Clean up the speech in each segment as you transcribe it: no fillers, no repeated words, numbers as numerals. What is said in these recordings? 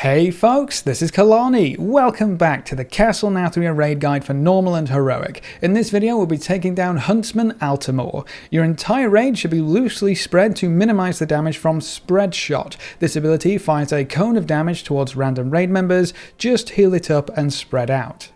Hey folks, this is Kalani. Welcome back to the Castle Nathria raid guide for normal and heroic. In this video we'll be taking down Huntsman Altimor. Your entire raid should be loosely spread to minimize the damage from spread shot. This ability fires a cone of damage towards random raid members. Just heal it up and spread out.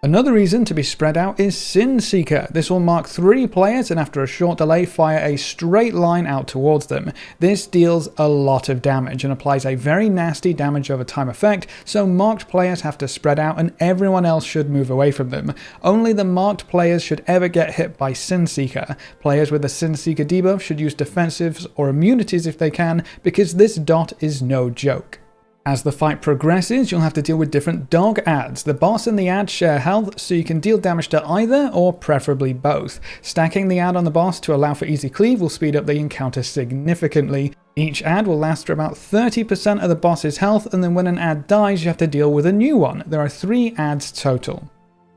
Another reason to be spread out is Sinseeker. This will mark 3 players and after a short delay fire a straight line out towards them. This deals a lot of damage and applies a very nasty damage over time effect, so marked players have to spread out and everyone else should move away from them. Only the marked players should ever get hit by Sinseeker. Players with a Sinseeker debuff should use defensives or immunities if they can, because this dot is no joke. As the fight progresses, you'll have to deal with different dog adds. The boss and the add share health, so you can deal damage to either, or preferably both. Stacking the add on the boss to allow for easy cleave will speed up the encounter significantly. Each add will last for about 30% of the boss's health, and then when an add dies, you have to deal with a new one. There are 3 adds total.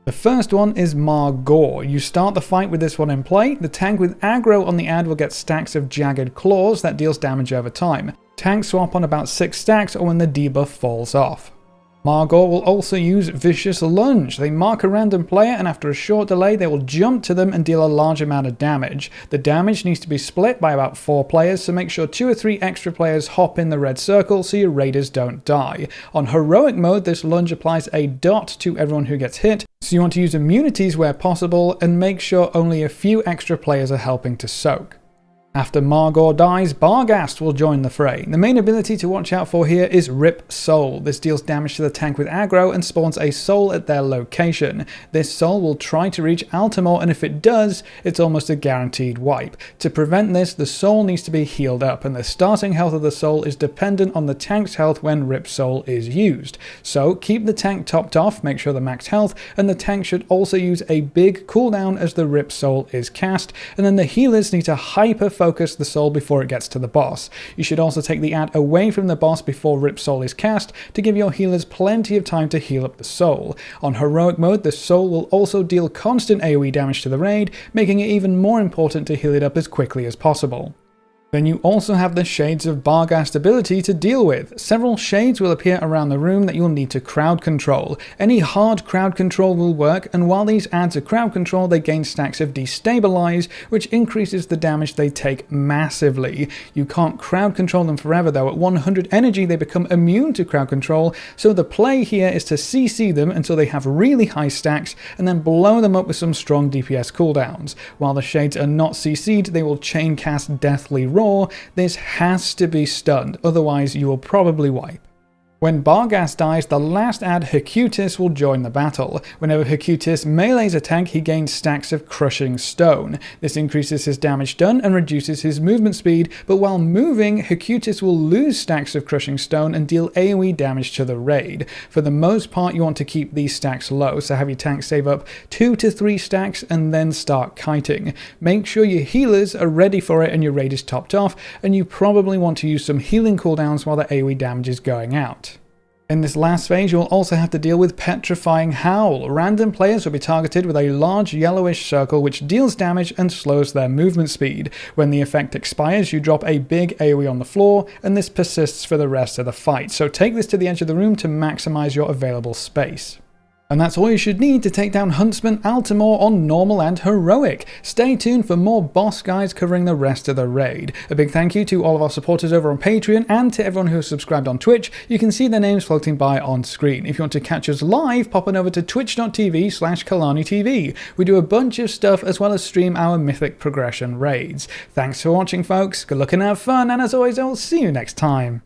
The first one is Margot. You start the fight with this one in play. The tank with aggro on the add will get stacks of jagged claws that deals damage over time. Tanks swap on about 6 stacks or when the debuff falls off. Margot will also use Vicious Lunge. They mark a random player and after a short delay they will jump to them and deal a large amount of damage. The damage needs to be split by about 4 players, so make sure 2 or 3 extra players hop in the red circle so your raiders don't die. On heroic mode, this lunge applies a dot to everyone who gets hit, so you want to use immunities where possible and make sure only a few extra players are helping to soak. After Margot dies, Bargast will join the fray. The main ability to watch out for here is Rip Soul. This deals damage to the tank with aggro and spawns a soul at their location. This soul will try to reach Altimor, and if it does, it's almost a guaranteed wipe. To prevent this, the soul needs to be healed up, and the starting health of the soul is dependent on the tank's health when Rip Soul is used. So keep the tank topped off, make sure the max health, and the tank should also use a big cooldown as the Rip Soul is cast, and then the healers need to hyper-focus the soul before it gets to the boss. You should also take the add away from the boss before Rip Soul is cast to give your healers plenty of time to heal up the soul. On heroic mode, the soul will also deal constant AoE damage to the raid, making it even more important to heal it up as quickly as possible. Then you also have the Shades of Bargast ability to deal with. Several shades will appear around the room that you'll need to crowd control. Any hard crowd control will work, and while these adds a crowd control, they gain stacks of Destabilize, which increases the damage they take massively. You can't crowd control them forever though. At 100 energy they become immune to crowd control, so the play here is to CC them until they have really high stacks, and then blow them up with some strong DPS cooldowns. While the shades are not CC'd, they will chain cast Deathly Roar. This has to be stunned, otherwise you will probably wipe. When Bargast dies, the last add Hercutus will join the battle. Whenever Hercutus melees a tank, he gains stacks of Crushing Stone. This increases his damage done and reduces his movement speed, but while moving, Hercutus will lose stacks of Crushing Stone and deal AoE damage to the raid. For the most part, you want to keep these stacks low, so have your tank save up 2 to 3 stacks and then start kiting. Make sure your healers are ready for it and your raid is topped off, and you probably want to use some healing cooldowns while the AoE damage is going out. In this last phase, you'll also have to deal with Petrifying Howl. Random players will be targeted with a large yellowish circle which deals damage and slows their movement speed. When the effect expires, you drop a big AoE on the floor, and this persists for the rest of the fight. So take this to the edge of the room to maximize your available space. And that's all you should need to take down Huntsman Altimor on normal and heroic. Stay tuned for more boss guides covering the rest of the raid. A big thank you to all of our supporters over on Patreon and to everyone who has subscribed on Twitch. You can see their names floating by on screen. If you want to catch us live, pop on over to twitch.tv/KalaniTV. We do a bunch of stuff as well as stream our Mythic Progression raids. Thanks for watching folks, good luck and have fun, and as always I will see you next time.